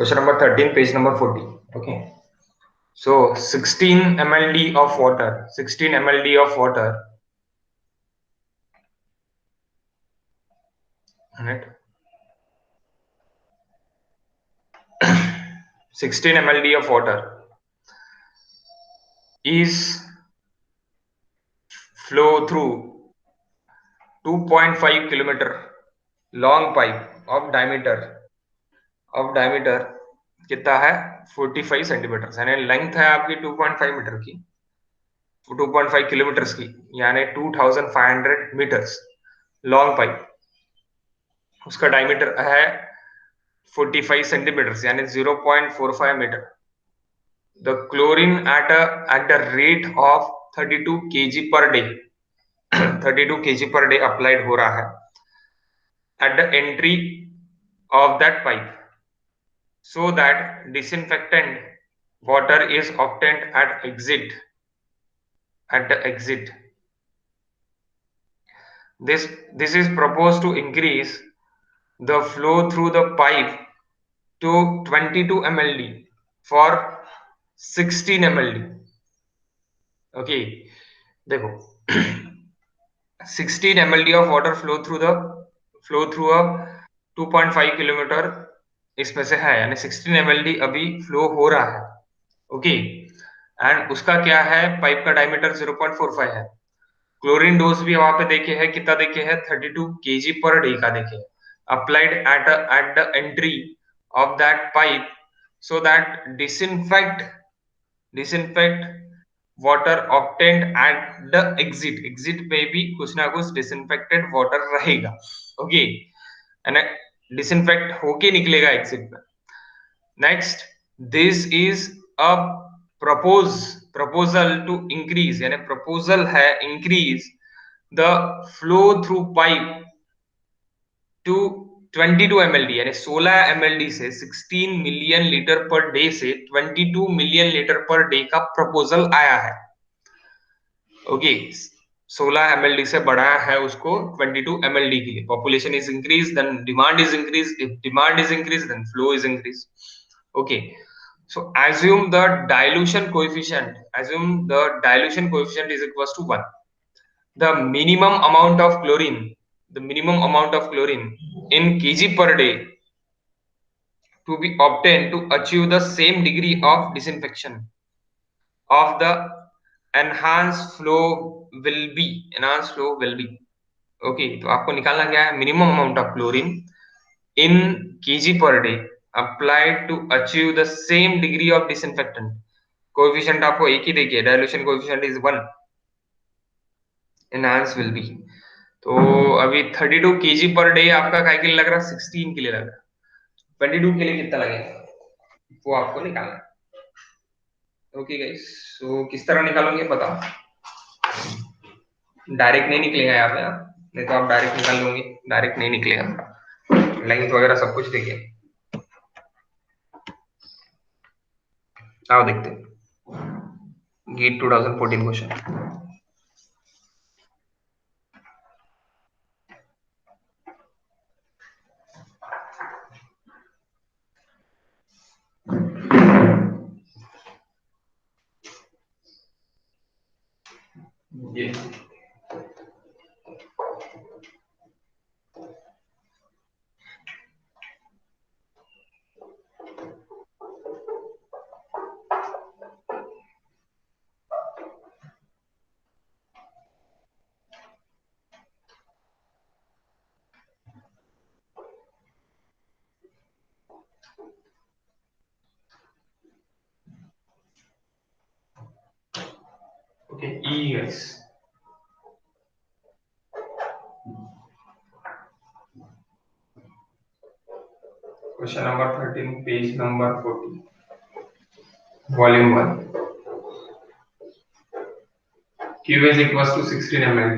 Question number 13, page number 40. Okay. So 16 mld of water, 16 mld of water, right? 16 mld of water is flow through 2.5 kilometer long pipe of diameter कितना है 45 centimetre, यानी length है आपकी 2.5 metre की, 2.5 kilometres की, यानी 2500 metres long pipe, उसका diameter है 45 सेंटीमीटर्स यानी 0.45 metre. The chlorine at the rate of 32 kg per day 32 kg per day applied हो रहा है at the entry of that pipe, so that disinfectant water is obtained at the exit. This is proposed to increase the flow through the pipe to 22 mld for 16 mld. Okay, देखो 16 mld of water flow through a 2.5 kilometre इसमें से है, यानी 16 mld अभी flow हो रहा है. Okay, and उसका क्या है, पाइप का डायमीटर 0.45 है. क्लोरीन डोज भी वहां पे देखे है, कितना देखे है 32 kg पर डे का देखे है, applied at the entry of that pipe so that disinfect water obtained at the exit में भी कुछ ना कुछ डिसइंफेक्टेड वाटर रहेगा. ओके, एंड डिसइंफेक्ट होके निकलेगा एग्जिट में. Next, this is a proposal to increase, यानी प्रपोजल है increase the flow through pipe to 22 mld, यानी 16 mld से 16 मिलियन लीटर पर डे से 22 मिलियन लीटर पर डे का प्रपोजल आया है. ओके, 16 mld से बढ़ाया है उसको 22 mld के लिए. Population is increase then demand is increase, if demand is increase then flow is increase. Okay, so assume the dilution coefficient is equals to 1. The minimum amount of chlorine in kg per day to be obtained to achieve the same degree of disinfection of the enhanced flow will be. Okay, तो आपको निकालना क्या है, minimum amount of chlorine in kg per day applied to achieve the same degree of disinfectant. Coefficient आपको एक ही देखिए, dilution coefficient is 1, enhance will be. तो अभी 32 kg पर डे आपका काय के लिए लग रहा है, 16 के लिए लग रहा है. 22 के लिए कितना लगेगा वो आपको निकालना है. ओके गाइस, सो किस तरह निकालोगे बताओ. डायरेक्ट नहीं निकलेगा यहाँ पे, नहीं तो आप डायरेक्ट निकाल लोगे, डायरेक्ट नहीं निकलेगा. लेंथ वगैरह सब कुछ देखिए. आओ देखते हैं GEAT 2014 क्वेश्चन. ये ओके, ई guys. Question number 13, page number 40, volume 1. Q is equals to 16 ml.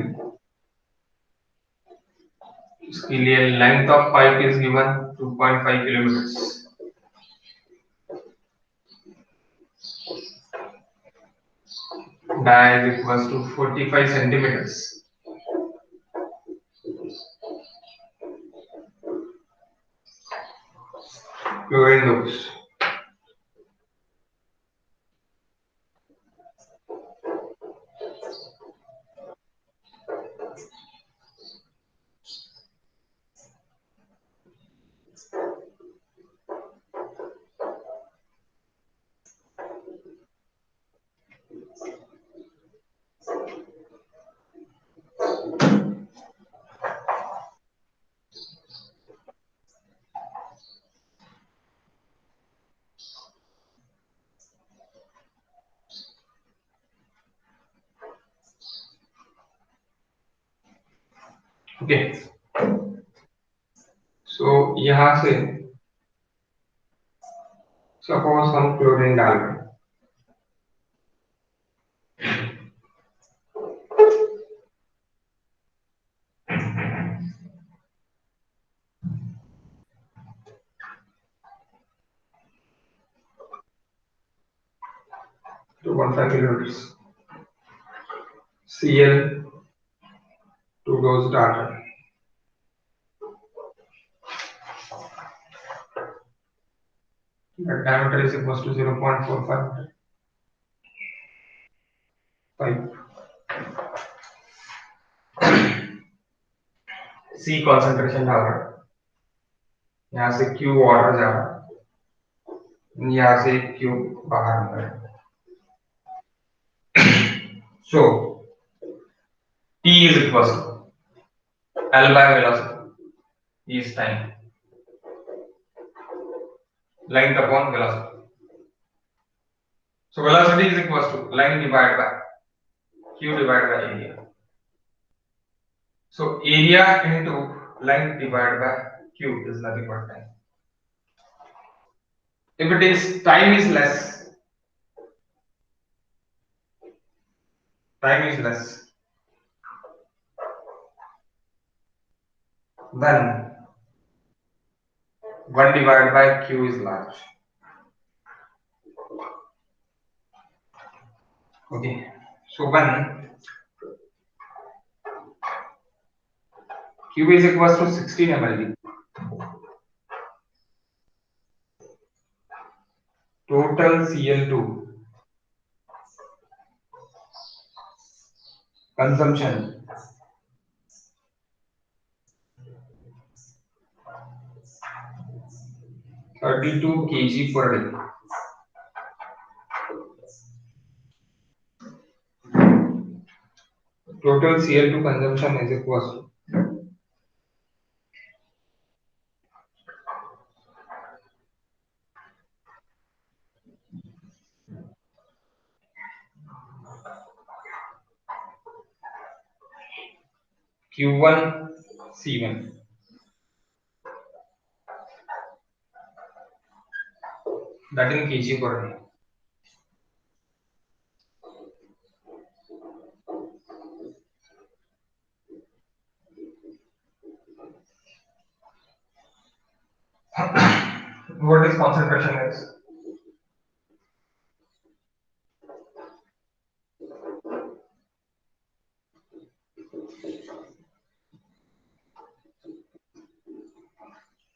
उसके लिए length of pipe is given 2.5 kilometres. Dia is equals to 45 centimeters. chlorine dose. Okay, so यहां से सपोज हम क्लोरीन डाल रहे हैं, 2.5 किलोमीटर Cl 2 dose डाल रहे हैं. The diameter is equals to 0.45 5. C concentration डाल रहा है, यहाँ से Q वाटर जा रहा है, यहाँ से Q बाहर निकल रहा है. So T is equals to L by velocity is time, length upon velocity. So velocity is equals to length divided by Q divided by area. So area into length divided by Q is nothing but time. If it is time is less, then 1 divided by Q is large. Okay, so when Q is equals to 16 ml, total Cl2 consumption (32 kg per day). Total Cl2 consumption is equals to Q1 C1, that in kg per day. What is concentration is?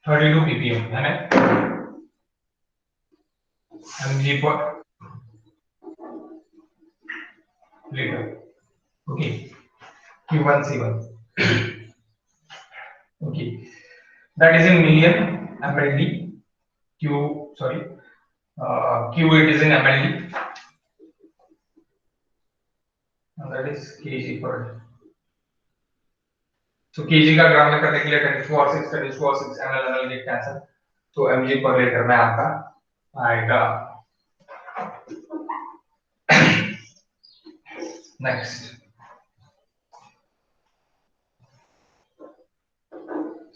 (32 ppm है ना? mg per liter. Okay, Q1 C1. Okay, that is in million mld. Q8 is in mld, and that is kg per day. So kg का ग्राम में करने के लिए 10⁴ ml get cancel, तो mg per liter में आपका आएगा. Next,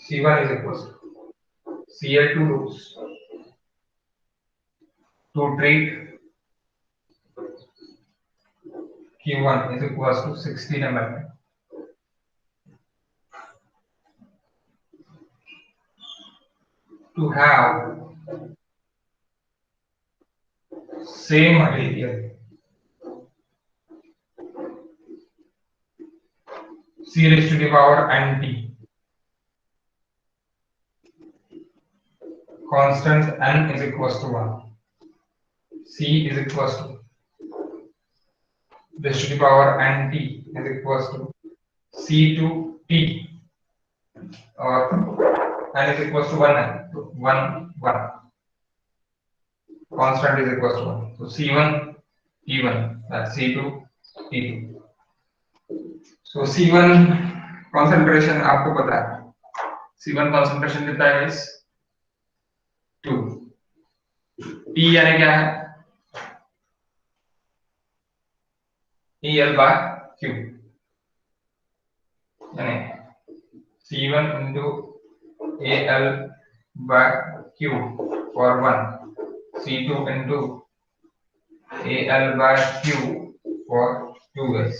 C1 is equals to Cl2 dose to treat Q1 is equals to 16 ml. To have same material, C raised to the power nt constant n is equals to 1. C is equals to this to the power nt is equals to C to T, or n is equals to 1 1 1. Constant is equals to 1. So C1 T1, that's C2 T2. So C1 concentration आपको पता है, C1 concentration कितना है guys? 2. T यानी क्या है? EL by Q, यानी C1 into AL by Q for 1, C2 into AL by Q for 2 guys.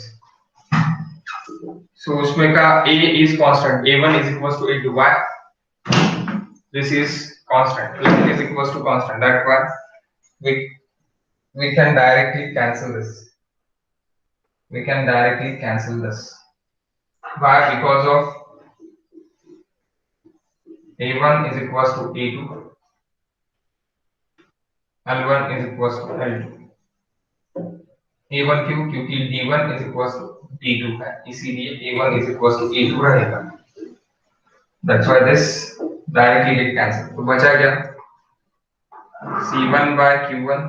So उसमें का A is constant, A1 is equals to A2. Why? This is constant. A is equals to constant. That's why we can directly cancel this. We can directly cancel this. Why? Because of A1 is equals to A2. L1 is equals to L2. A1 क्यों? क्योंकि D1 is equals to D2 है, इसीलिए A1 is equals to A2 रहेगा. That's why this directly get cancelled. तो बचा क्या? C1 by Q1,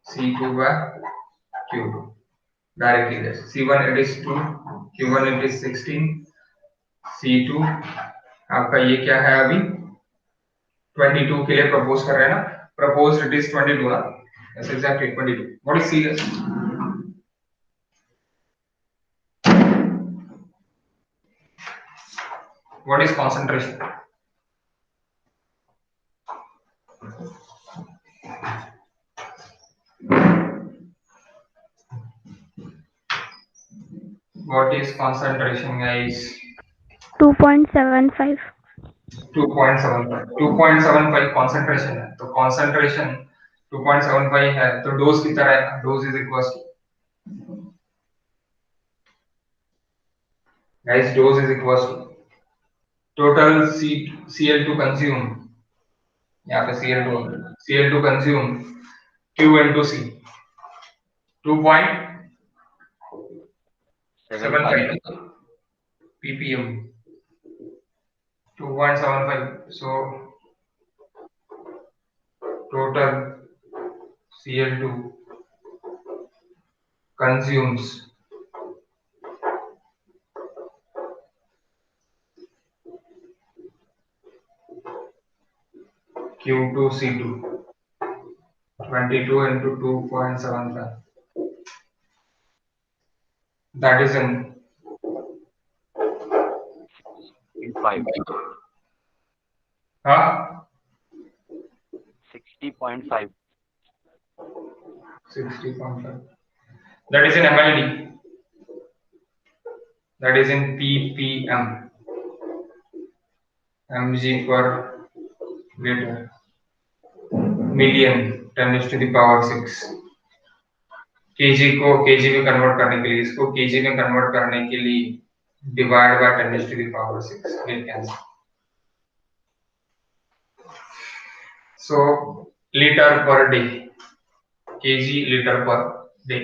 C2 by Q2. Directly this. C1 it is 2, Q1 it is 16, C2 आपका ये क्या है अभी 22 के लिए प्रपोज कर रहे हैं ना, प्रपोज इट इज 22 ना, that's exactly 22. What is C guys? What is concentration? What is concentration guys? 2.75. 2.75. 2.75 concentration है, तो concentration 2.75 है, तो डोज कितना रहेगा? Dose is equal to guys, dose is equals to total Cl2 consume, यहाँ पे Cl2 consume Q into C 2.75 ppm 2.75. So total Cl2 consumes Q2C2 22 into 2.75. That is in 5. huh? 60.5. 60.5. That is in mld. That is in ppm. mg per liter. Million 10 to the power 6. kg को kg में convert करने के लिए, इसको kg में convert करने के लिए divide by 10 to the power 6 will cancel. So liter per day, kg liter per day.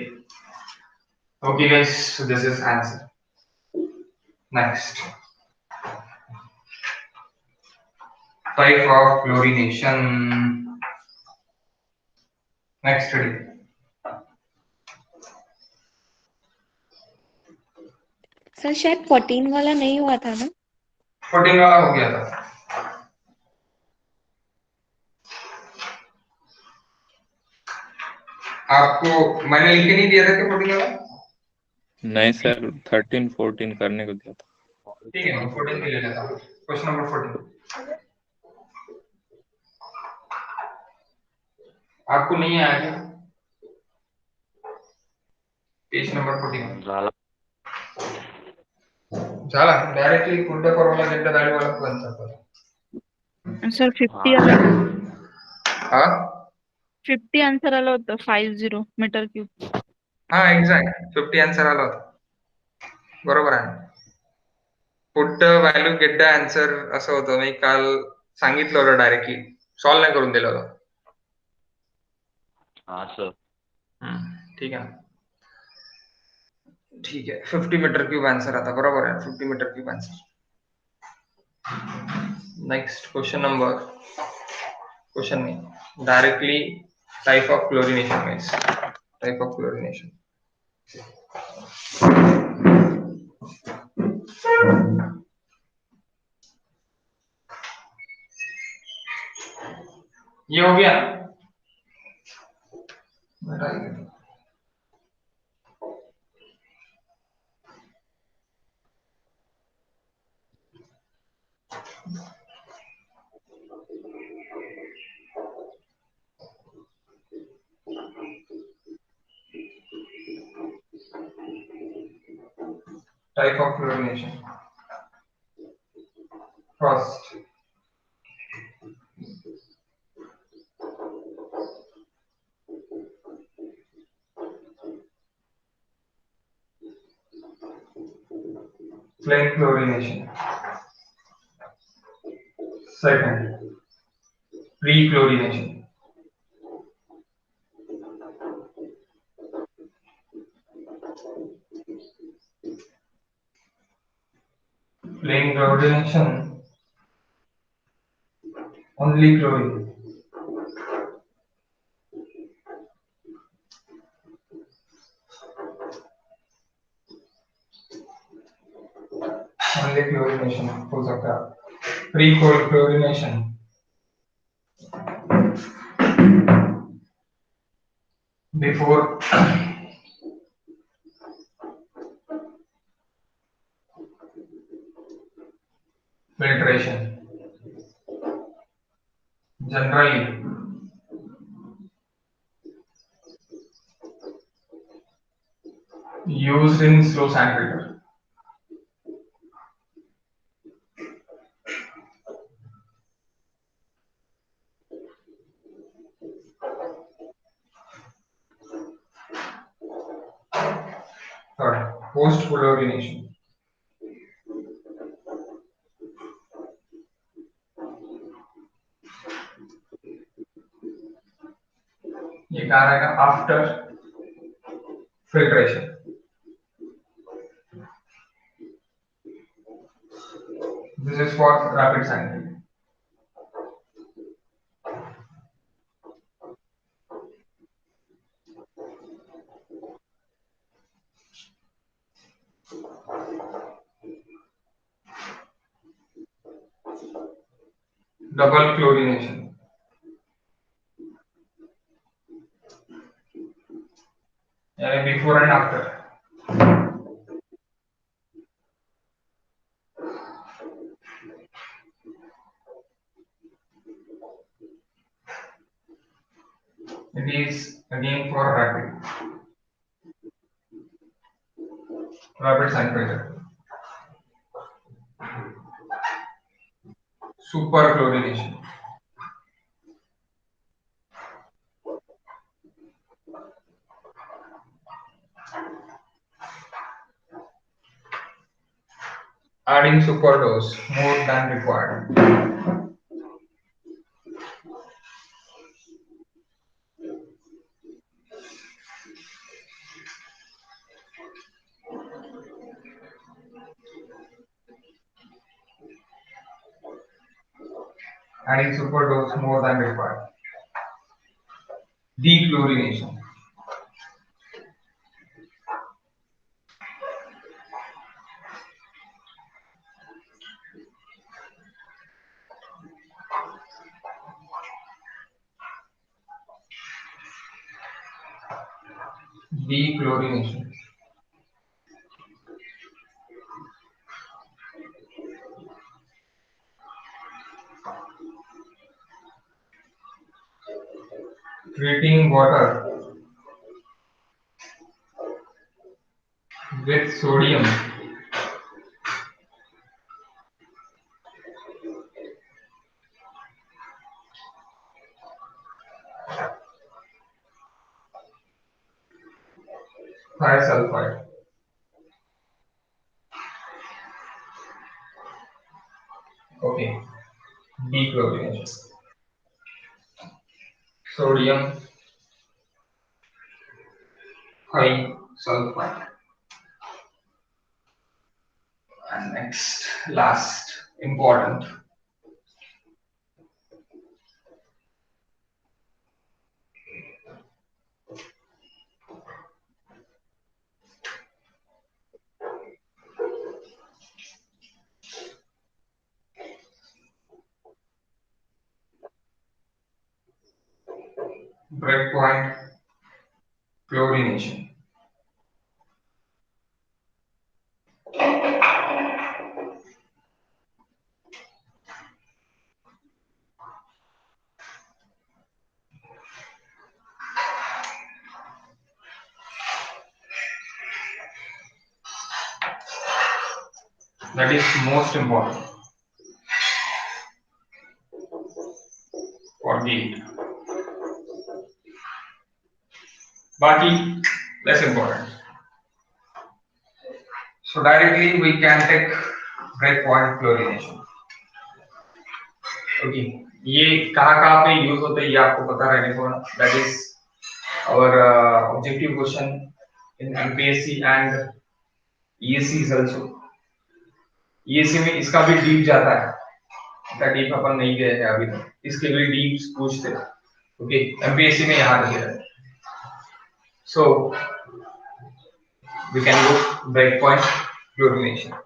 Okay guys, so this is answer. Next, type of chlorination. Next study. Sir शायद 14 वाला नहीं हुआ था ना? 14 वाला हो गया था. आपको मैंने लिख के नहीं दिया था कि 14 वाला? नहीं सर, 13 14 करने को दिया था. ठीक है, मैं 14 के ले लेता हूँ. क्वेश्चन नंबर 14 आपको नहीं आया क्या? पेज नंबर 14 झाला डायरेक्टली कुंडा परवाला गेट दाढी वाला पण सकतो सर 50 आला. हां 50 आन्सर आला होता 50 मीटर क्यूब. हां एक्झॅक्ट 50 आन्सर आला होता. बरोबर आहे. Put value get the answer असं होतं. मी काल सांगितलं होतं डायरेक्टली, सॉल्व नाही करून दिलं होतं. हाँ सर. ठीक आहे ना. ठीक आहे, 50 मीटर क्यूब आन्सर आता बरोबर आहे. 50 metre cube answer. Next question नाही, directly type of chlorination guys. Type of chlorination. ये हो गया. Type of fluorination. First, plain chlorination. Second, pre-chlorination. Plain chlorination, only chlorine. Only chlorination हो सकता है. Pre-chlorination, before filtration. Generally, used in slow sand filter. Third, post-chlorination. ये कहा रहेगा after filtration. This is for rapid sampling. Double chlorination. यानी before and after. It is again for rapid sand filter. Super chlorination. Adding super dose more than required. Adding super dose more than required. Dechlorination. Dechlorination. Treating water with sodium thisulfide. Okay. Dechlorination. Sodium sulfide. And next, last important, breakpoint chlorination. That is most important for the Baki, less important. So directly we can take breakpoint chlorination. Okay, ये कहाँ पे use होता है ये आपको पता रहने को, that is our objective question in MPSC and ESC is also. ESC में इसका भी डीप जाता है, इसका डीप अपन नहीं गए हैं अभी तक, इसके भी डीप पूछते हैं। ओके, एमपीएससी में यहाँ रखे रहते। So we can go break point chlorination.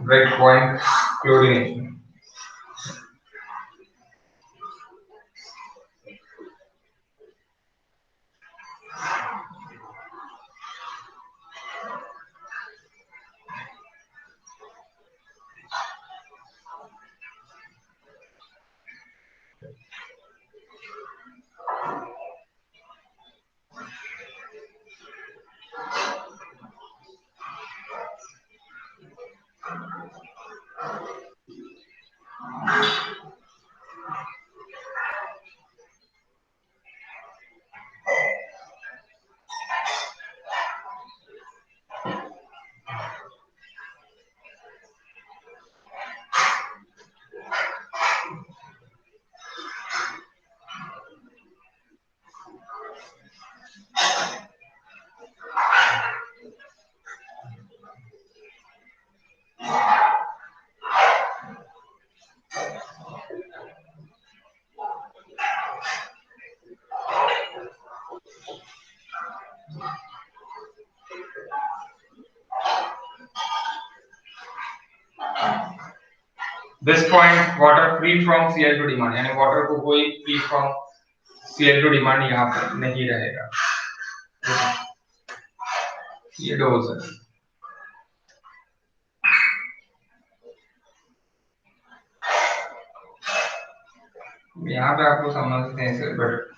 Breakpoint chlorination. This point water free from Cl2 demand, यानी water को कोई free from Cl2 demand यहाँ पर नहीं रहेगा। ये डोज है। यहाँ पे आपको समझते हैं सर, बट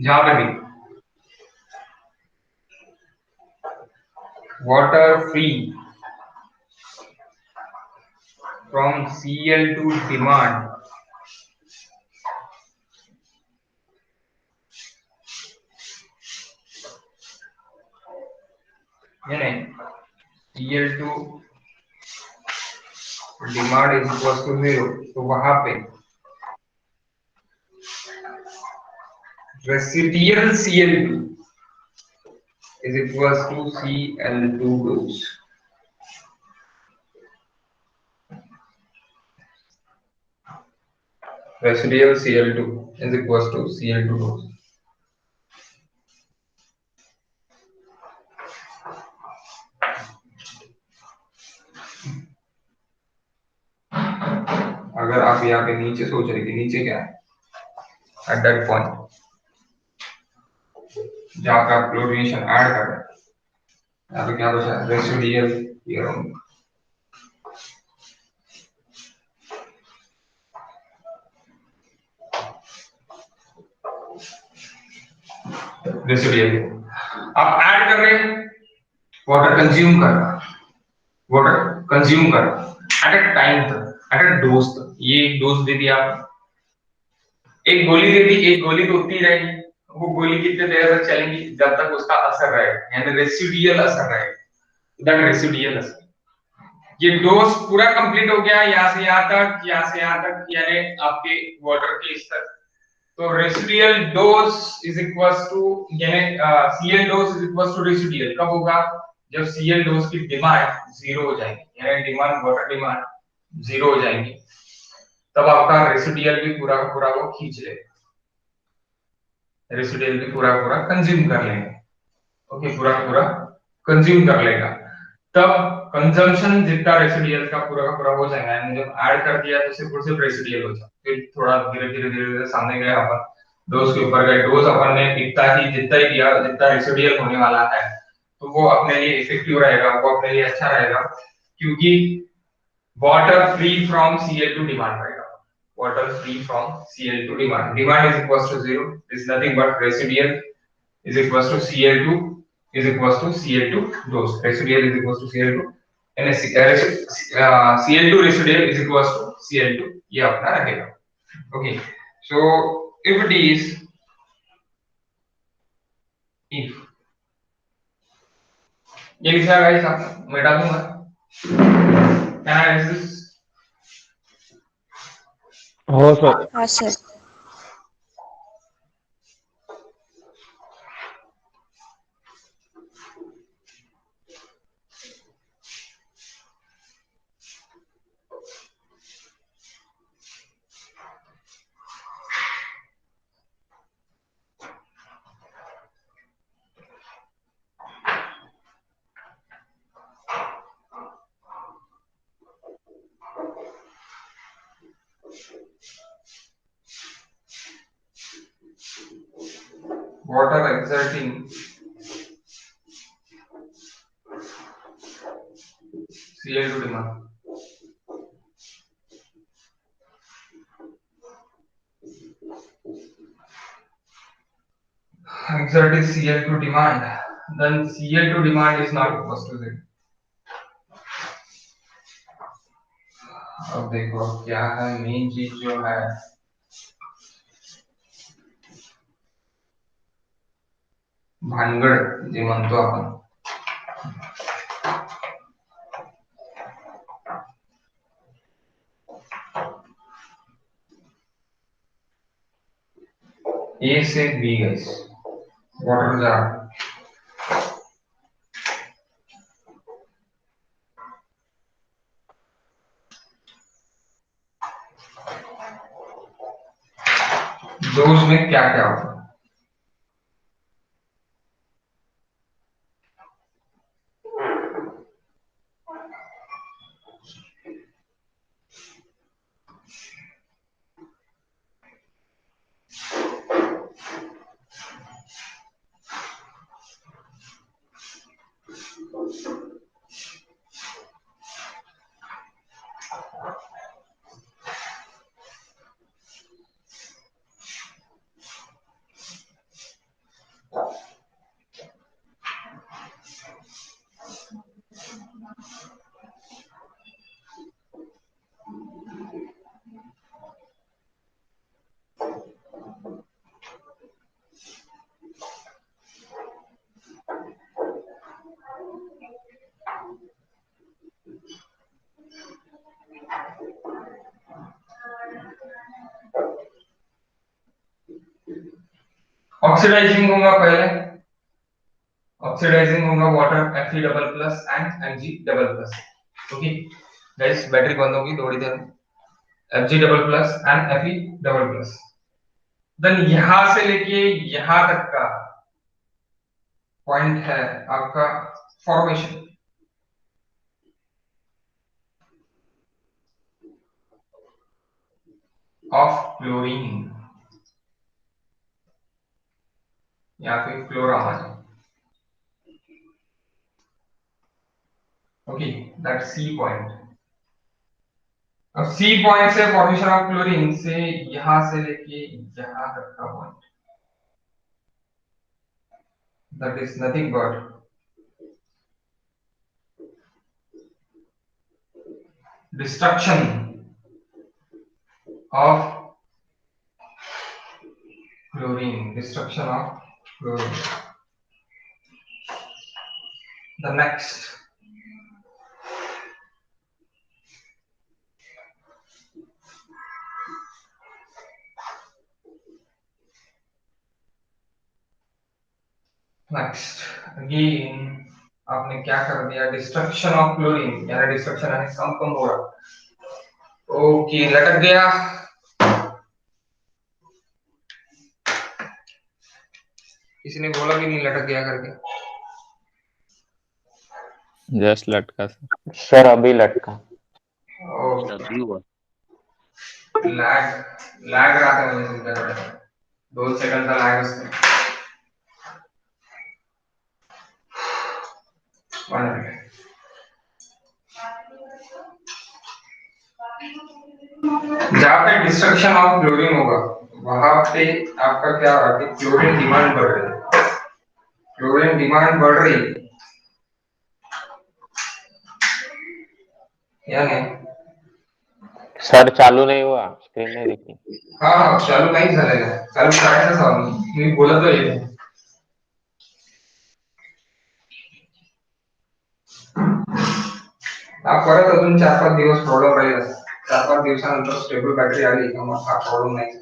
जहाँ पे भी water free from Cl2 demand, यानी Cl2 demand is equals to 0, तो वहां पे residual Cl2 is equals to Cl2 dose. Residual Cl2 is equals to Cl2 dose. अगर आप यहाँ पे नीचे सोच रहे कि नीचे क्या है, एट दैट पॉइंट जहाँ पे आप क्लोरीनेशन ऐड कर रहे हैं, यहाँ पे क्या बचा है, रेसिडुअल हियर ओनली। रेसिडुअल आप ऐड कर रहे हैं, वाटर कंज्यूम कर रहा, वाटर कंज्यूम कर रहा एट अ टाइम तक, एट अ डोज तक। ये एक डोज दे दिया आपने, एक गोली दे दी, एक गोली तो उतनी रहेगी, वो गोली कितने देर तक चलेंगी, जब तक उसका असर रहेगा, यानी रेसिडुअल असर रहेगा, दैट रेसिडुअल असर। ये डोज पूरा कंप्लीट हो गया यहाँ से यहाँ तक, यहाँ से यहाँ तक, यानी आपके वाटर के स्तर। तो residual dose is equals to, यानी CL dose is equals to residual कब होगा, जब सीएल डोज की डिमांड जीरो हो जाएगी, यानी डिमांड, वाटर डिमांड जीरो हो जाएगी, तब आपका रेसिडुअल भी पूरा का पूरा वो खींच लेगा, रेसिडुअल भी पूरा पूरा कंज्यूम कर लेंगे। ओके, पूरा पूरा कंज्यूम कर लेगा, तब कंजम्पशन जितना रेसिडुअल का पूरा हो जाएगा, यानी जब ऐड कर दिया तो सिर्फ रेसिडुअल हो जाएगा। फिर थोड़ा धीरे धीरे सामने गए अपन, डोज के ऊपर गए, डोज अपन ने जितना ही दिया, जितना रेसिडुअल होने वाला है, तो वो अपने लिए इफेक्टिव रहेगा, वो अपने लिए अच्छा रहेगा, क्योंकि water free from Cl2 demand रहेगा, water free from Cl2 demand. Demand is equals to zero. Is nothing but residual is equals to Cl2 is equals to Cl2 dose. Residual is equals to Cl2 and Cl2 residual is equals to Cl2. ये अपना रहेगा. Okay. So if it is if ये लिखा guys आपने, मैं डाल दूंगा. Can I erase this? हो सर। हाँ sir. Water exerting Cl2 demand. Exert is Cl2 demand, then Cl2 demand is not equals to zero. अब देखो क्या है मेन चीज जो है, भानगड जे म्हणतो आपण, ए से B guys, water jar dose में क्या क्या होता है, ऑक्सीडाइजिंग होगा पहले, ऑक्सीडाइजिंग होगा water Fe double plus and Mg double plus. Okay guys, battery बंद होगी थोड़ी देर में, Mg double plus and Fe double plus. Then यहां से लेके यहां तक का पॉइंट है आपका फॉर्मेशन ऑफ क्लोरीन या फिर chloramine. Okay, that C point. अब सी पॉइंट से फॉर्मेशन ऑफ क्लोरीन से यहां से लेके यहां तक का point, that is nothing but destruction of chlorine. Destruction of chlorine. The next. Next again आपने क्या कर दिया, डिस्ट्रक्शन ऑफ क्लोरीन, यानी डिस्ट्रक्शन यानी कम हो रहा। ओके, लटक गया। किसी ने बोला भी नहीं लटक गया करके। जस्ट लटका सर अभी लटका। ओके, लैग रहा था मुझे सुनते हुए, 2 सेकंड का लैग उसमें। 1 मिनट। जहाँ पे डिस्ट्रक्शन ऑफ क्लोरीन होगा वहां पे आपका क्या हो रहा है, क्लोरीन डिमांड बढ़ रही है। क्लोरीन डिमांड बढ़ रही है या नहीं? सर चालू नहीं हुआ, स्क्रीन नहीं दिखी। हाँ, चालू नाही झालेलं, चालू करायचं सांग, मी बोलतोय। परत अजून 4-5 दिवस प्रॉब्लेम राहील। 4-5 दिवसानंतर स्टेबल बॅटरी आली का मग हा प्रॉब्लेम नाही।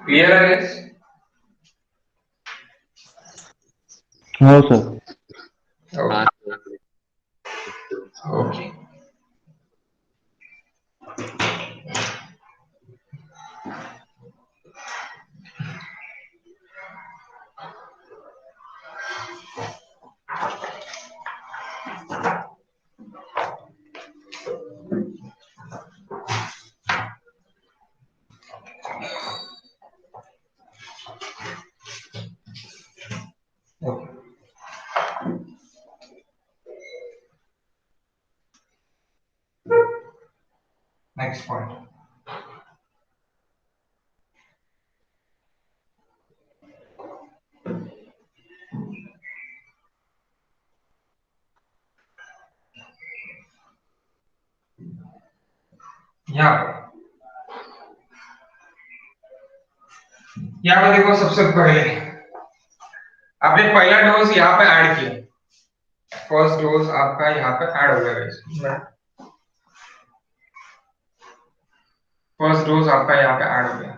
क्लियर है? हो सर। Okay, next point. यहाँ पे देखो, सबसे पहले आपने पहला डोज यहाँ पे ऐड किया, फर्स्ट डोज आपका यहाँ पे ऐड हो गया। फर्स्ट डोज आपका यहाँ पे ऐड हो गया।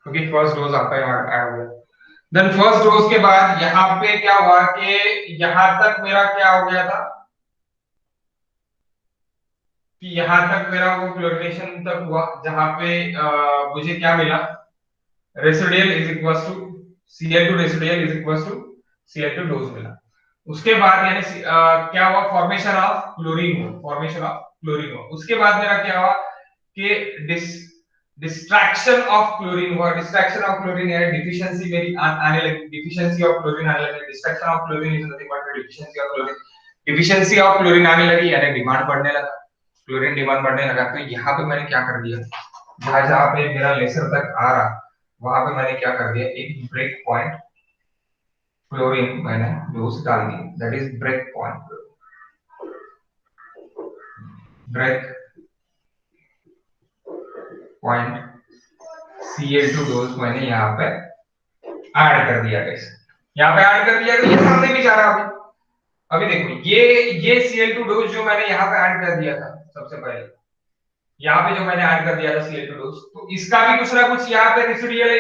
क्योंकि फर्स्ट डोज आपका यहाँ ऐड हो गया। देन फर्स्ट डोज के बाद यहाँ पे क्या हुआ कि यहाँ तक मेरा क्या हो गया था कि यहाँ तक मेरा वो क्लोरिनेशन तक हुआ, जहां पे मुझे क्या मिला, residual is equal to Cl2, residual is equal to Cl2 dose मिला। उसके बाद यानी क्या हुआ, फॉर्मेशन ऑफ क्लोरीन हुआ, फॉर्मेशन ऑफ क्लोरीन हुआ। उसके बाद मेरा क्या हुआ कि डिस्ट्रैक्शन ऑफ क्लोरीन हुआ। डिस्ट्रैक्शन ऑफ क्लोरीन यानी डिफिशिएंसी मेरी आने लगी, डिफिशिएंसी ऑफ क्लोरीन आने लगी। Destruction of chlorine is nothing but deficiency of chlorine. Deficiency of chlorine आने लगी यानी डिमांड बढ़ने लगा, क्लोरीन डिमांड बढ़ने लगा। तो यहाँ पे मैंने क्या कर दिया, जहां पे मेरा लेसर तक आ रहा वहां पे मैंने क्या कर दिया, एक ब्रेक पॉइंट क्लोरीन मैंने डोज डाल दी। That is break point, break point Cl2 dose मैंने यहाँ पे ऐड कर दिया। गाइस यहाँ पे ऐड कर दिया तो ये सामने भी जा रहा। अभी देखो, ये Cl2 डोज जो मैंने यहाँ पे ऐड कर दिया था, सबसे पहले यहाँ पे जो मैंने ऐड कर दिया था Cl2 डोज, तो इसका भी कुछ ना कुछ यहाँ पे रेसिडुअल है,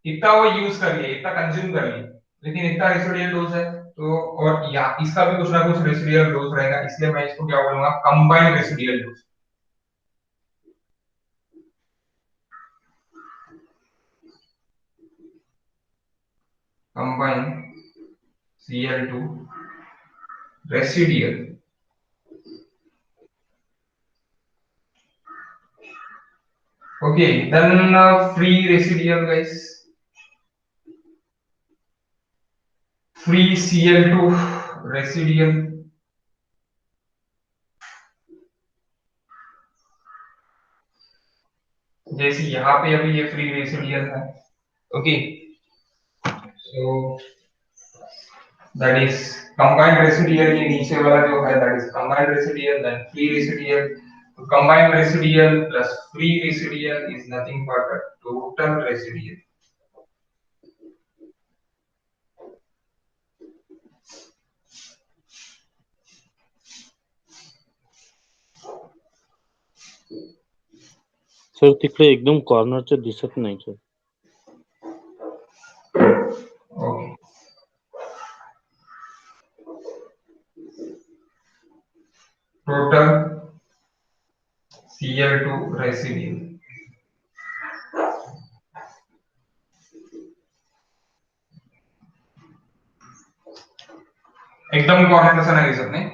इतना वो यूज कर लिया, इतना कंज्यूम कर लिया, लेकिन इतना रेसिडुअल डोज है। तो और यहाँ इसका भी कुछ ना कुछ रेसिडुअल डोज रहेगा, इसलिए मैं इसको क्या बोलूंगा, combined residual dose. Combine Cl2 residual okay then free residual guys free Cl2 residual जैसे यहाँ पे अभी ये फ्री रेसिडियल है okay so that is combined residual ये नीचे वाला जो है that is combined residual then free residual combined residual plus free residual is nothing but the total residual sir तिकडे एकदम कॉर्नरचं दिसत नाही sir okay total Cl2 residual एकदम कॉर्नर से नहीं दिसत नाही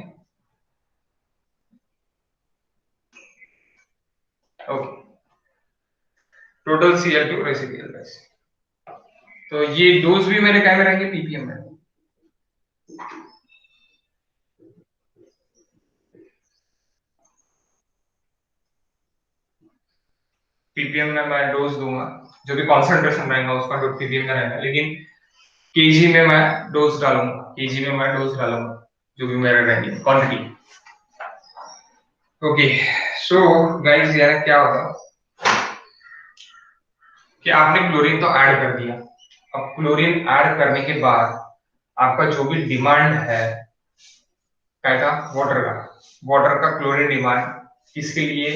okay total Cl2 residual gas तो ये डोज भी मेरे क्या में रहेंगे पीपीएम में पीपीएम में मैं डोज दूंगा जो भी कॉन्सेंट्रेशन रहेगा उसका डोज पीपीएम में रहेगा लेकिन केजी में मैं डोज डालूंगा केजी में मैं डोज डालूंगा जो भी मेरा रहेगी क्वांटिटी ओके सो गाइस यार क्या होगा कि आपने क्लोरीन तो ऐड कर दिया अब क्लोरीन ऐड करने के बाद आपका जो भी डिमांड है क्या वाटर का क्लोरीन डिमांड किसके लिए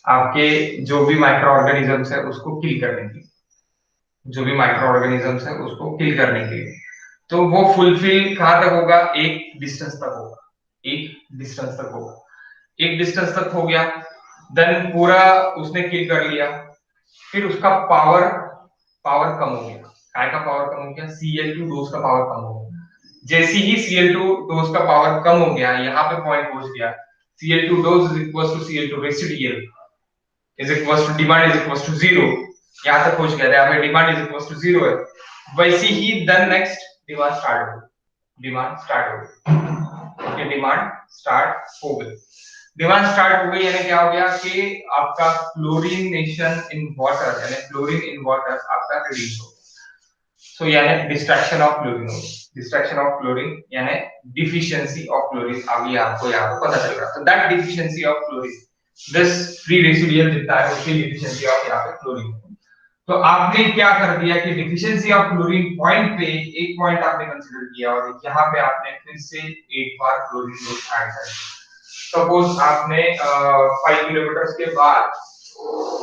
आपके जो भी माइक्रो ऑर्गेनिजम्स है उसको किल करने के लिए जो भी माइक्रो ऑर्गेनिजम्स है उसको किल करने के लिए तो वो फुलफिल कहां तक होगा एक डिस्टेंस तक होगा एक डिस्टेंस तक हो गया देन पूरा उसने किल कर लिया फिर उसका पावर कम हो गया काय का पावर कम हो गया Cl2 डोज का पावर कम हो गया जैसे ही Cl2 डोज का पावर कम हो गया यहाँ पे पॉइंट पहुंच गया Cl2 dose is equal to Cl2 residual is equal to demand is equal to 0 यहाँ तक पहुंच गया यहाँ पे डिमांड इज इक्वल टू 0 है वैसे ही देन नेक्स्ट डिमांड स्टार्ट हो गई डिमांड स्टार्ट हो गई यानी क्या हो गया कि आपका क्लोरीनेशन इन वाटर यानी क्लोरीन इन वाटर आपका रिड्यूस हो सो यानी डिस्ट्रैक्शन ऑफ क्लोरीन यानी डिफिशियंसी ऑफ क्लोरीन अभी आपको यहाँ पे पता चल रहा है तो that deficiency of chlorine this free residual जितना है उसकी डिफिशियंसी ऑफ यहाँ पे क्लोरीन तो आपने क्या कर दिया कि डिफिशियंसी ऑफ क्लोरीन पॉइंट पे एक पॉइंट आपने कंसीडर किया और यहाँ पे आपने फिर से एक बार क्लोरीन डोज ऐड कर दिया सपोज आपने 5 किलोमीटर के बाद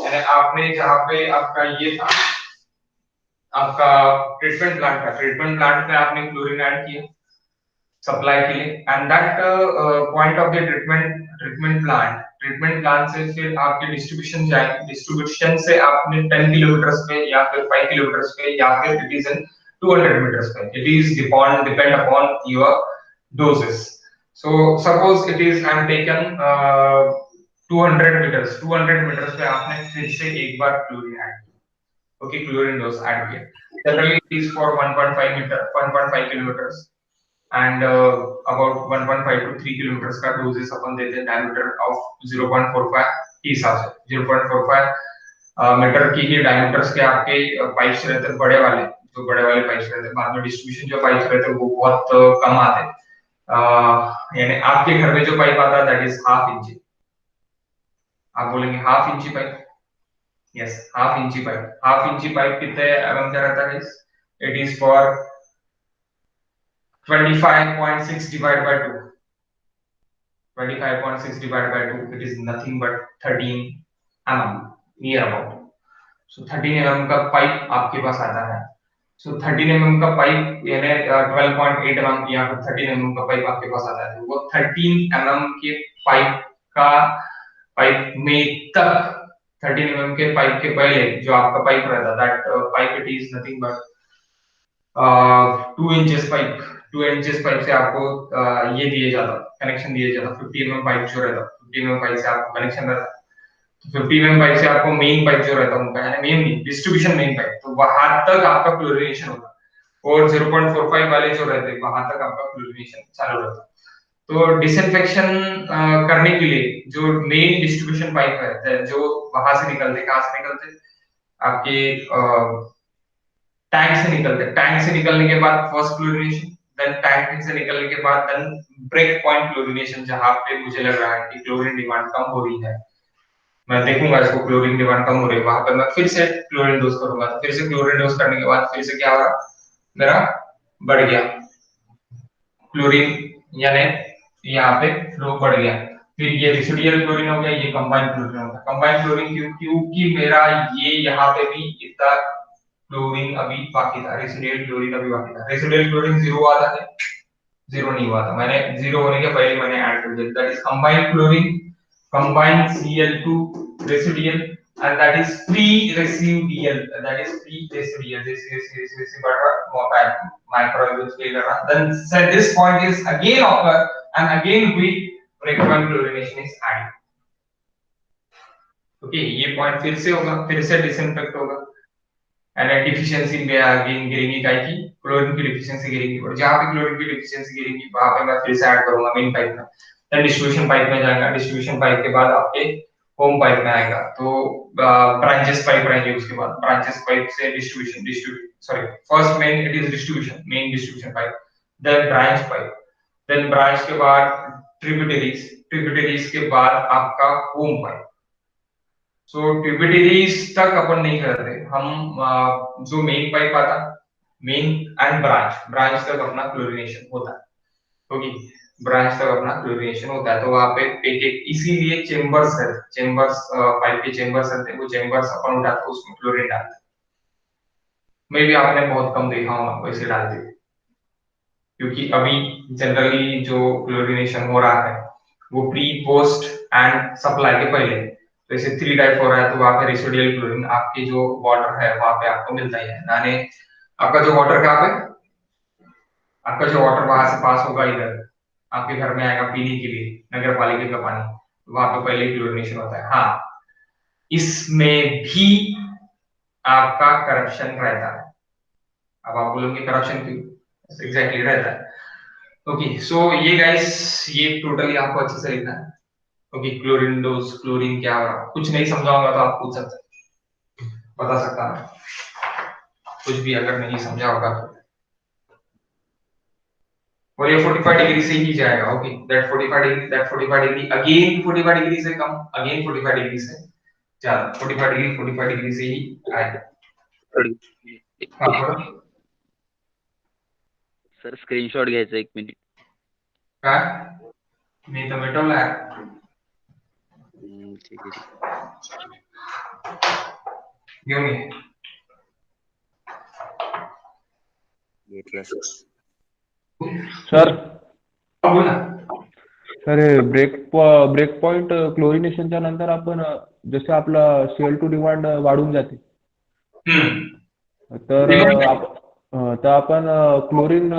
यानी आपने जहाँ पे आपका ये था आपका ट्रीटमेंट प्लांट में आपने क्लोरीन ऐड किया सप्लाई के लिए and that point of the treatment plant से फिर आपके डिस्ट्रीब्यूशन से आपने 10 किलोमीटर पे या फिर 5 किलोमीटर पे या फिर इट इज इन 200 मीटर्स पे it is depend upon your doses so suppose it is I am taken 200 meters पे आपने फिर से एक बार क्लोरीन ऐड किया ओके क्लोरीन डोज ऐड किया generally it is for 1.5 kilometers and about 1.5 to 3 kilometers का doses अपन देते हैं डायमीटर ऑफ 0.45 के हिसाब से 0.45 मीटर की ही डायमीटर्स के आपके पाइप्स रहते हैं बड़े वाले पाइप्स रहते हैं बाद में डिस्ट्रीब्यूशन जो पाइप्स रहते हैं वो बहुत कम आते हैं यानी आपके घर में जो पाइप आता है दैट इज हाफ इंची आप बोलेंगे हाफ इंची पाइप यस हाफ इंची पाइप कितने एमएम का रहता है it is for 25.6 divided by 2 it is nothing but 13 mm near about so 13 mm का पाइप आपके पास आता है so 13 mm का पाइप यानी 12.8 mm या फिर 13 mm का पाइप आपके पास आता है वो 13 mm के पाइप में तक 13 mm के पाइप के पहले जो आपका पाइप रहता है that pipe it is nothing but 2 inches pipe, 2 inches pipe से आपको ये दिया जाता, कनेक्शन दिया जाता, 50 mm पाइप जो रहता, 50 mm पाइप से आपको कनेक्शन रहता। 50 mm पाइप से आपको मेन पाइप जो रहता उनका है, मेन डिस्ट्रीब्यूशन मेन पाइप, तो वहां तक आपका क्लोरिनेशन होगा। और 0.45 वाले जो रहते वहां तक आपका क्लोरिनेशन चालू रहता। तो डिसइंफेक्शन करने के लिए जो मेन डिस्ट्रीब्यूशन पाइप है, जो वहां से निकलते, कहां से निकलते, आपके टैंक से निकलते, टैंक से निकलने के बाद फर्स्ट क्लोरिनेशन, देन टैंक से निकलने के बाद देन ब्रेक पॉइंट क्लोरिनेशन, जहां पे मुझे लग रहा है कि क्लोरीन डिमांड कम हो रही है, मैं देखूंगा इसको, क्लोरीन डिमांड कम हो रही है, वहां पर मैं फिर से क्लोरीन डोज करूंगा। तो फिर से क्लोरीन डोज करने के बाद फिर से क्या होगा, मेरा बढ़ गया क्लोरीन, यानी यहाँ पे फ्लो बढ़ गया। फिर ये रेसिडुअल क्लोरीन हो गया, ये कंबाइंड क्लोरीन हो गया। कंबाइंड क्लोरीन क्योंकि मेरा ये यहाँ पे भी इतना क्लोरीन अभी बाकी था, रेसिडुअल क्लोरीन अभी बाकी था। रेसिडुअल क्लोरीन 0 हुआ था, जीरो नहीं हुआ था, मैंने 0 होने के पहले मैंने ऐड कर दिया, that is combined chlorine, combined Cl2 residual, and that is pre-residual, that is pre-residual, this बढ़ रहा microalgae scale कर रहा, then so this point is again occur and again we recommend chlorination is added। Okay, ये point फिर से होगा, फिर से डिसइंफेक्ट होगा, एंड डिफिशियंसी में अगेन गिरेगी, काय की क्लोरीन की डिफिशियंसी गिरेगी, और जहां पे क्लोरीन की डिफिशियंसी गिरेगी वहां पे मैं फिर से ऐड करूंगा मेन पाइप में, देन डिस्ट्रीब्यूशन पाइप में जाएगा, डिस्ट्रीब्यूशन पाइप के बाद आपके होम पाइप में आएगा। तो ब्रांचेस पाइप रहेंगे, उसके बाद ब्रांचेस पाइप से distribution sorry first main it is distribution, main distribution pipe, then branch pipe, then branch के बाद ट्रिब्यूटरीज, ट्रिब्यूटरीज के बाद आपका होम पाइप। सो ट्रिब्यूटरीज तक अपन नहीं करते हम, जो मेन पाइप आता, मेन एंड ब्रांच, ब्रांच तक अपना क्लोरिनेशन होता है, क्योंकि ब्रांच तक अपना क्लोरिनेशन होता है। तो वहां पे एक एक इसीलिए चेंबर्स है, चेंबर्स पाइप के चेंबर्स रहते हैं, वो चेंबर्स अपन उठाते उसमें क्लोरीन डालते हैं। मे भी आपने बहुत कम देखा होगा वैसे डालते, क्योंकि अभी जनरली जो क्लोरिनेशन हो रहा है वो प्री पोस्ट एंड सप्लाई के पहले, तो इसे 3 टाइप हो रहा है। तो वहां पे रेसिडुअल क्लोरीन आपके जो वाटर है वहां पे आपको मिलता ही है, यानी आपका जो वाटर कहाँ पे, आपका जो वाटर वहां से पास होगा इधर आपके घर में आएगा पीने के लिए, नगर पालिका का पानी, वहां पे पहले क्लोरिनेशन होता है। हाँ, इसमें भी आपका करप्शन रहता है। अब आप बोलोगे करप्शन क्यों, एग्जैक्टली रहता है। ओके, सो ये गाइस, ये टोटली आपको अच्छे से लिखना है। ओके, क्लोरीन डोज, क्लोरीन क्या हो रहा, कुछ नहीं समझाऊंगा तो आप पूछ सकते हैं, बता सकता है कुछ भी अगर नहीं समझा होगा तो। और ये 45 डिग्री से ही जाएगा। Okay, that 45 degree, that 45 degree again 45 degree से कम, अगेन 45 डिग्री से ज्यादा, 45 डिग्री 45 डिग्री से ही आएगा। हाँ बोलो। सर स्क्रीनशॉट घ्यायचा 1 मिनिट। काय मी तर मिटवलं आहे। ठीक आहे ठीक घेऊन ये। घेतला सर। सर हा, बोल ना। सर ब्रेक पॉइंट क्लोरिनेशनच्या नंतर आपण जसे आपला Cl2 डिमांड वाढून जाते, तर आपण क्लोरीन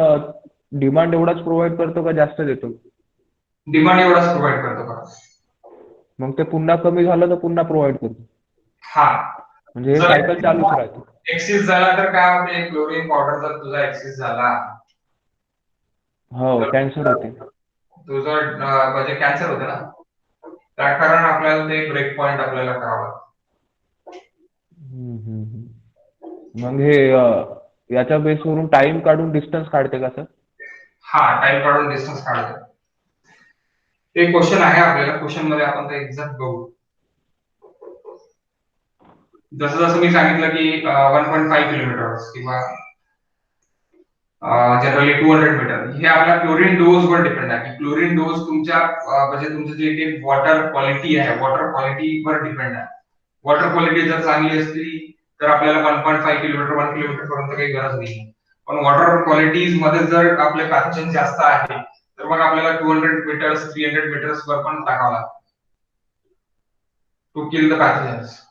डिमांड एवढाच प्रोव्हाइड करतो का जास्त देतो? डिमांड एवढाच प्रोव्हाइड करतो का? मग ते पुन्हा कमी झालं तर पुन्हा प्रोव्हाइड करतो, हा, म्हणजे हे सायकल चालूच राहते। एक्सेस झाला तर काय होते, क्लोरीन पावडर जर तुझा एक्सेस झाला, हो कॅन्सर होते, तुझं म्हणजे कॅन्सर होते ना, त्या कारण आपल्याला ते ब्रेक पॉइंट आपल्याला करावा लागतो। मग हे याच्या बेसवरून टाइम काढून डिस्टन्स काढते का सर? हा, टाइम काढून डिस्टन्स काढतो। ते क्वेश्चन आहे आपल्याला, क्वेश्चन मध्ये आपण ते एक्झॅक्ट बघू। जसं जसं मी सांगितलं की 1.5 किलोमीटर किंवा जनरली 200 मीटर, हे आपल्या क्लोरीन डोज वर डिपेंड आहे की क्लोरीन डोज तुमच्या म्हणजे तुमचं जे काही वॉटर क्वालिटी आहे, वॉटर क्वालिटी वर डिपेंड आहे। वॉटर क्वालिटी जर चांगली असली तर आपल्याला 1.5 किलोमीटर 1 किलोमीटर पर्यंत काही गरज नाही, पण वॉटर क्वालिटीज मध्ये जर आपले पॅथोजन जास्त आहे तर मग आपल्याला 200 मीटर्स 300 मीटर्स वर पण टाकावं लागतं to kill the pathogens.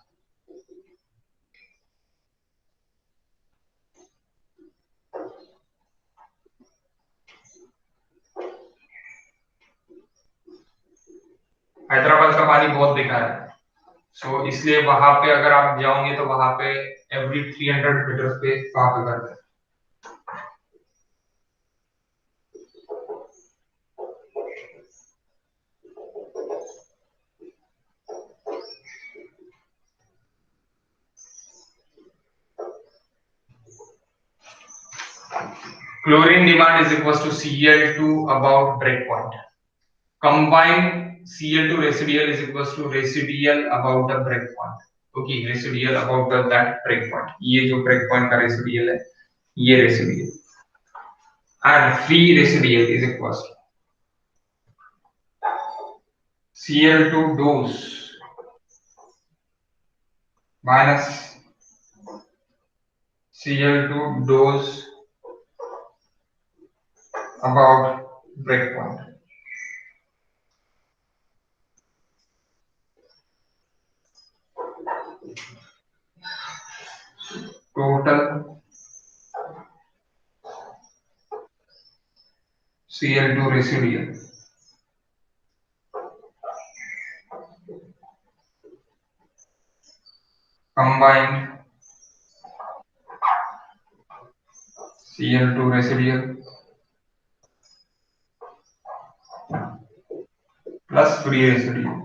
Hyderabad का पानी बहुत बेकार है, सो इसलिए वहां पे अगर आप जाओगे तो वहां पे एवरी 300 मीटर पे वहां पे करते हैं। Chlorine demand is equals to Cl2 about break point. Combined Cl2 residual is equals to residual about the break point. Okay, residual about that break point. ये जो break point का residual है, ये residual. And free residual is equals to Cl2 dose minus Cl2 dose about break point. Total Cl2 residual combined Cl2 residual plus free residual.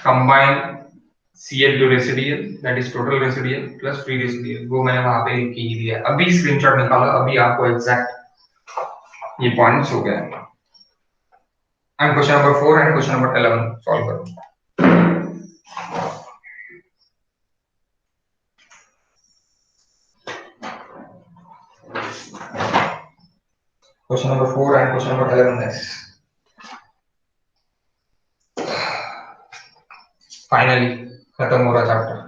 Combine Cl2 residual, that is total residual plus free residual, वो मैंने वहां पे लिख के ही दिया है। अभी screenshot निकालो, अभी आपको एग्जैक्ट ये पॉइंट्स हो गए। And question number 4 and question number 11 solve करो। Question number 4 and question number 11 next. Finally खत्म हो रहा चैप्टर।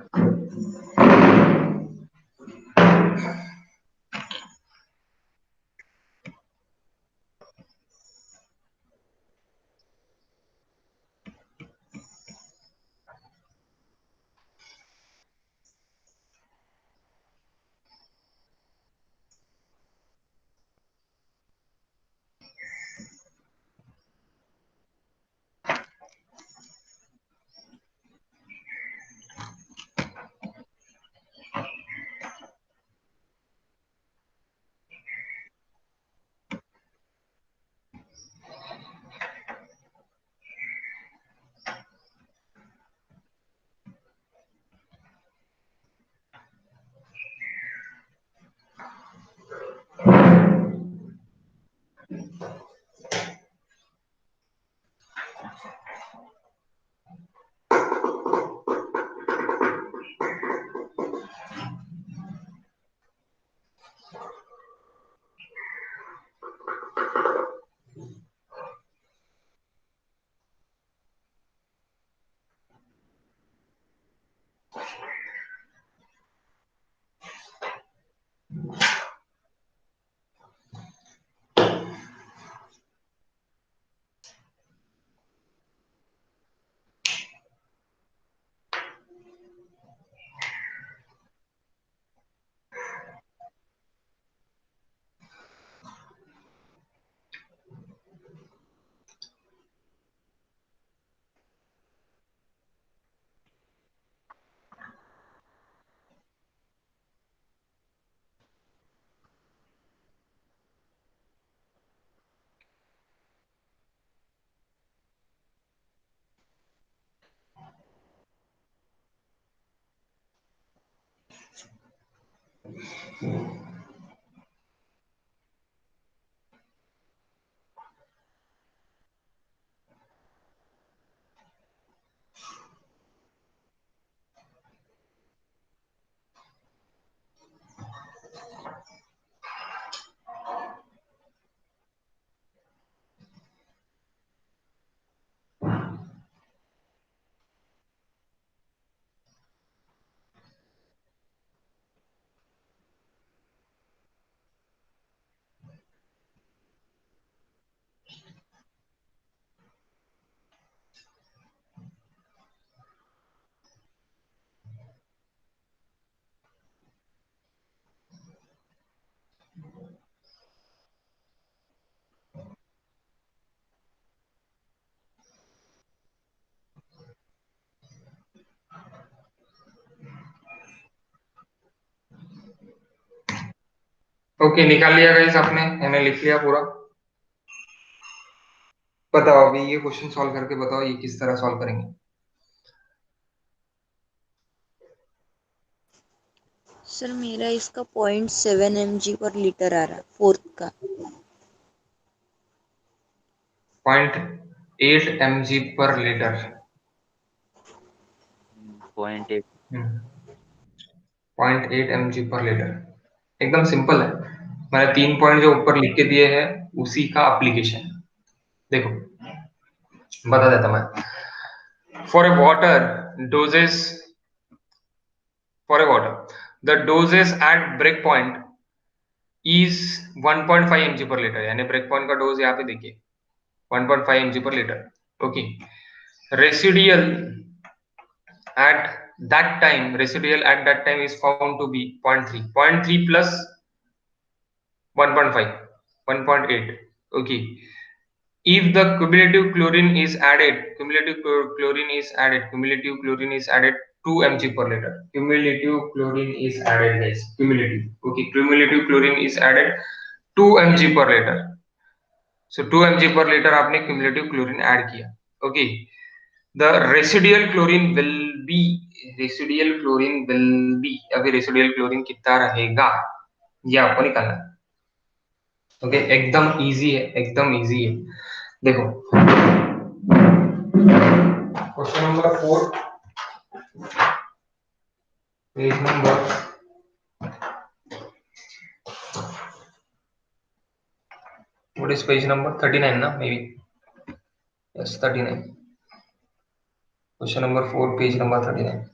ओके, निकाल लिया गाइस आपने, मैंने लिख लिया पूरा। बताओ अभी ये क्वेश्चन सॉल्व करके बताओ ये किस तरह सॉल्व करेंगे। सर मेरा इसका 0.7 mg पर लीटर आ रहा है, फोर्थ का। 0.8 mg per litre. 0.8 0.8 mg per litre, एकदम सिंपल है। मैंने 3 पॉइंट जो ऊपर लिख के दिए हैं उसी का एप्लीकेशन देखो, बता देता मैं। For a water doses, for a water the doses at break point is 1.5 mg per litre, यानी ब्रेक पॉइंट का डोज यहाँ पे देखिए 1.5 mg per liter. Okay. Residual at residual at that time is found to be 0.3. 0.3 plus 1.5, 1.8. Okay. If the cumulative chlorine is added, cumulative chlorine is added 2 mg per liter. Cumulative chlorine is added, guys. Cumulative. Okay. Cumulative chlorine is added 2 mg per liter. So 2 mg per liter आपने cumulative chlorine add किया. Okay. The residual chlorine will be, अभी residual chlorine कितना रहेगा ये आपको निकालना है. Okay, एकदम इजी है, एकदम इजी है. देखो question number 4, page number, what is page number 39 ना, maybe yes 39. Question number 4 page number 39.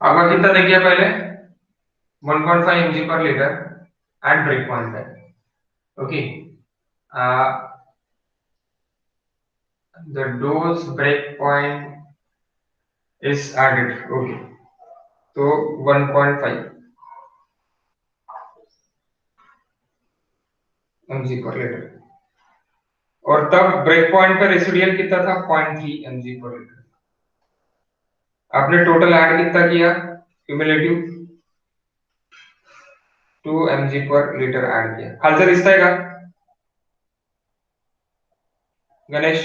आपका कितना देखिए पहले 1.5 mg per liter at break point है. Okay. The dose break point is added. Okay. तो 1.5 mg per liter, और तब break point पर रेसिडुअल कितना था 0.3 mg per liter. आपने टोटल ऐड कितना किया cumulative 2 mg per liter add किया. खालचा दिसताय का गणेश?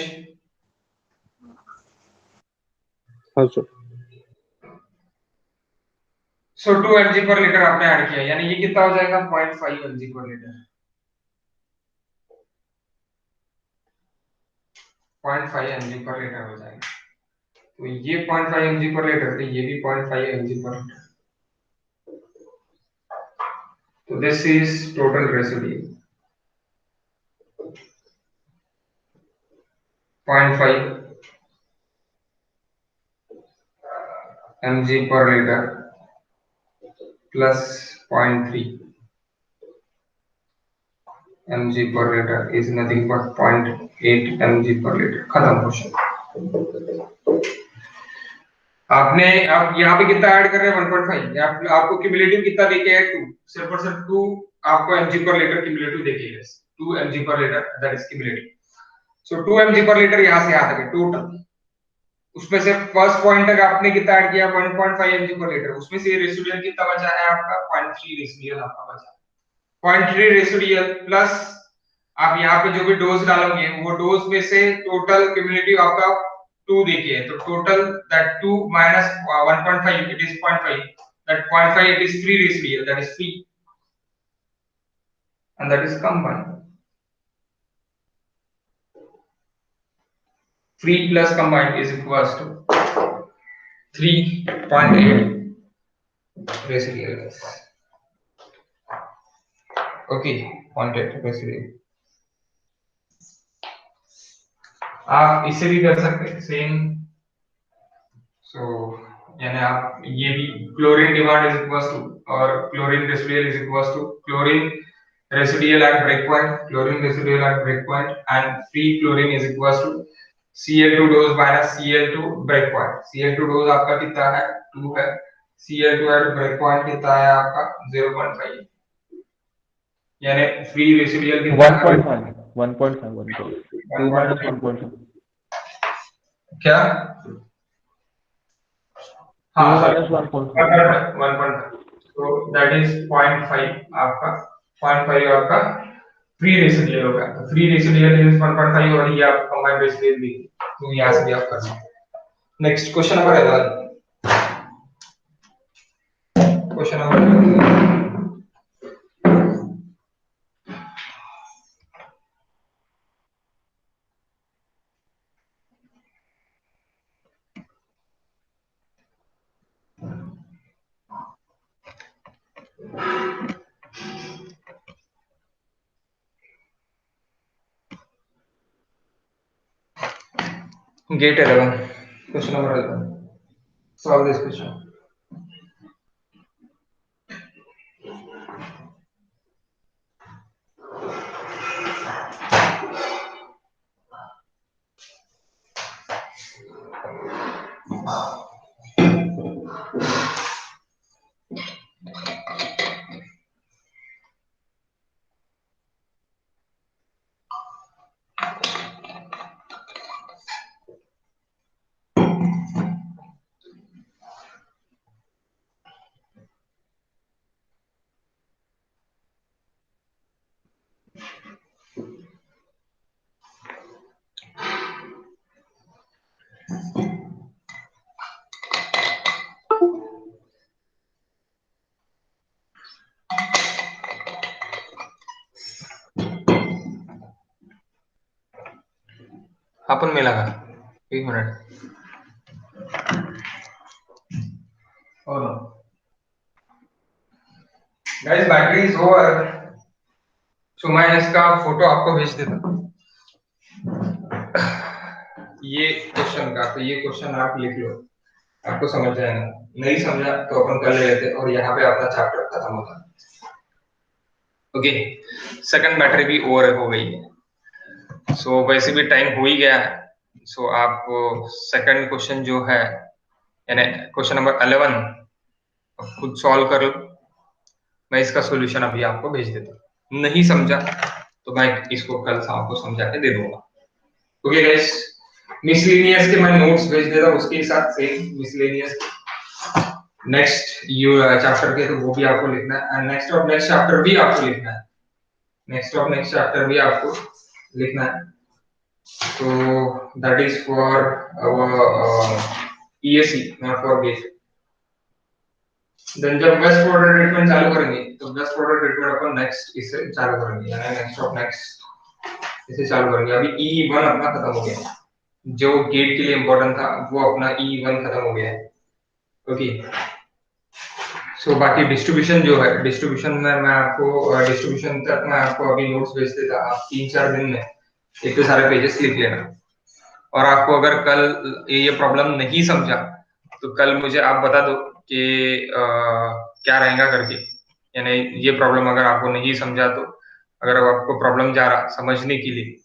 हाँ सर. सो 2 mg per liter आपने ऐड किया, यानी ये कितना हो जाएगा 0.5 mg per liter. 0.5 mg per liter हो जाएगा. तो ये 0.5 mg per liter, तो ये भी 0.5 mg per liter. तो this is total residual 0.5 mg per liter plus 0.3 mg per liter is nothing but 0.8 mg per liter. खत्म क्वेश्चन. आपने आप यहाँ पे कितना ऐड कर रहे हैं 1.5, आपको क्यूमुलेटिव कितना देके है 2, सिर्फ और सिर्फ 2 आपको mg per liter क्यूमुलेटिव देके है. 2 mg per liter that is cumulative. So 2 mg per liter यहाँ से आ गए टोटल. उसमें से फर्स्ट पॉइंट तक आपने कितना ऐड किया 1.5 mg per liter. उसमें से रेसिडुअल कितना बचा है आपका 0.3 रेसिडुअल आपका बचा. 0.3 रेसिडुअल प्लस आप यहाँ पे जो भी डोज डालोगे वो डोज में से टोटल क्यूमुलेटिव आपका 2 देखिए, तो total that 2 minus 1.5 it is 0.5, that 0.5 it is free residual, that is free, and that is combined. Free plus combined is equals to 3.8 residual. Okay, 0.8 residual. आप इससे भी कर सकते हैं सेम। सो यानी आप ये भी chlorine demand is equal to और chlorine residual is equal to chlorine residual at break point, chlorine residual at break point and free chlorine is equal to Cl2 dose minus Cl2 break point. Cl2 dose आपका कितना है 2 है, Cl2 eight break point कितना है आपका 0.5, यानी free residual कितना है 1.5 2 minus 1.5 क्या 2 हाँ minus 1.5 1.5 तो दैट इज 0.5 आपका 0.5 आपका फ्री रेसिडुअल होगा। तो फ्री रेसिडुअल इज 1.5 और ये आप कंबाइंड रेसिडुअल भी तो यहाँ से भी आप कर सकते हैं। Next question number 11, question number Gate 11, question number 11. Solve this question. अपन में लगा 1 मिनट और गाइस बैटरी इज ओवर, सो मैं इसका फोटो आपको भेज देता हूँ ये क्वेश्चन का। तो ये क्वेश्चन आप लिख लो, आपको समझ जाएगा, नहीं समझा तो अपन कर लेते और यहाँ पे अपना चैप्टर खत्म होता। ओके, सेकंड बैटरी भी ओवर हो गई है। सो वैसे भी टाइम हो ही गया है। सो आप सेकंड क्वेश्चन जो है यानी क्वेश्चन नंबर 11 खुद सॉल्व कर लो। मैं इसका सॉल्यूशन अभी आपको भेज देता हूँ, नहीं समझा तो मैं इसको कल शाम को समझा के दे दूंगा। ओके गाइस, मिसलेनियस के मैं नोट्स भेज देता हूँ, उसके साथ same miscellaneous next you chapter के, तो वो भी आपको लिखना है and next of next chapter भी आपको लिखना है, नेक्स्ट ऑफ नेक्स्ट चैप्टर भी आपको लिखना है। तो that is for our ESE, not for GATE. Then जब बेस्ट प्रोडक्ट ट्रीटमेंट चालू करेंगे तो बेस्ट प्रोडक्ट ट्रीटमेंट अपन नेक्स्ट इसे चालू करेंगे, यानी नेक्स्ट ऑफ नेक्स्ट इसे चालू करेंगे। अभी E1 अपना खत्म हो गया, जो गेट के लिए इंपॉर्टेंट था वो अपना E1 खत्म हो गया है। ओके, सो बाकी डिस्ट्रीब्यूशन जो है, डिस्ट्रीब्यूशन में मैं आपको डिस्ट्रीब्यूशन तक मैं आपको अभी नोट्स भेज देता, आप 3-4 दिन में इतने सारे पेजेस लिख लेना। और आपको अगर कल ये प्रॉब्लम नहीं समझा तो कल मुझे आप बता दो कि क्या रहेगा करके, यानी ये प्रॉब्लम अगर आपको नहीं समझा तो अगर आपको प्रॉब्लम जा रहा समझने के लिए